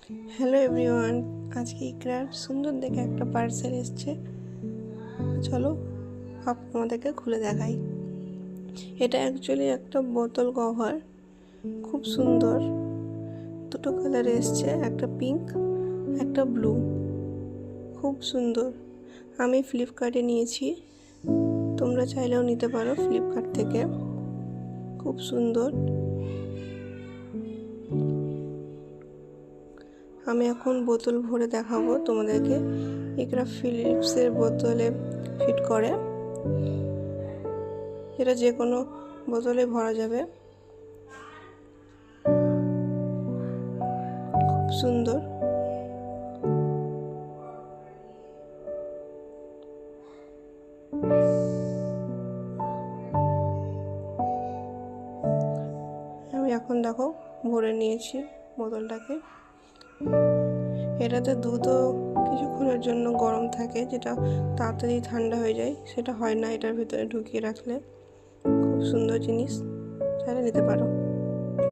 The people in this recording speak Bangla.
হ্যালো এভরিওয়ান, আজকে ইকরার সুন্দর দেখে একটা পার্সেল এসছে। চলো তোমাদেরকে খুলে দেখাই। এটা অ্যাকচুয়ালি একটা বোতল কভার, খুব সুন্দর। দুটো কালার এসছে, একটা পিঙ্ক একটা ব্লু, খুব সুন্দর। আমি ফ্লিপকার্টে নিয়েছি, তোমরা চাইলেও নিতে পারো ফ্লিপকার্ট থেকে। খুব সুন্দর। আমি এখন বোতল ভরে দেখাবো তোমাদেরকে। ইকরা ফিলিপসের বোতলে ফিট করে, এটা যে কোনো বোতলে ভরা যাবে। খুব সুন্দর। আমি এখন দেখো ভরে নিয়েছি বোতলটাকে। এটাতে দুধও কিছুক্ষণের জন্য গরম থাকে, যেটা তাড়াতাড়ি ঠান্ডা হয়ে যায়, সেটা হয় না এটার ভিতরে ঢুকিয়ে রাখলে। খুব সুন্দর জিনিস, চাইলে নিতে পারো।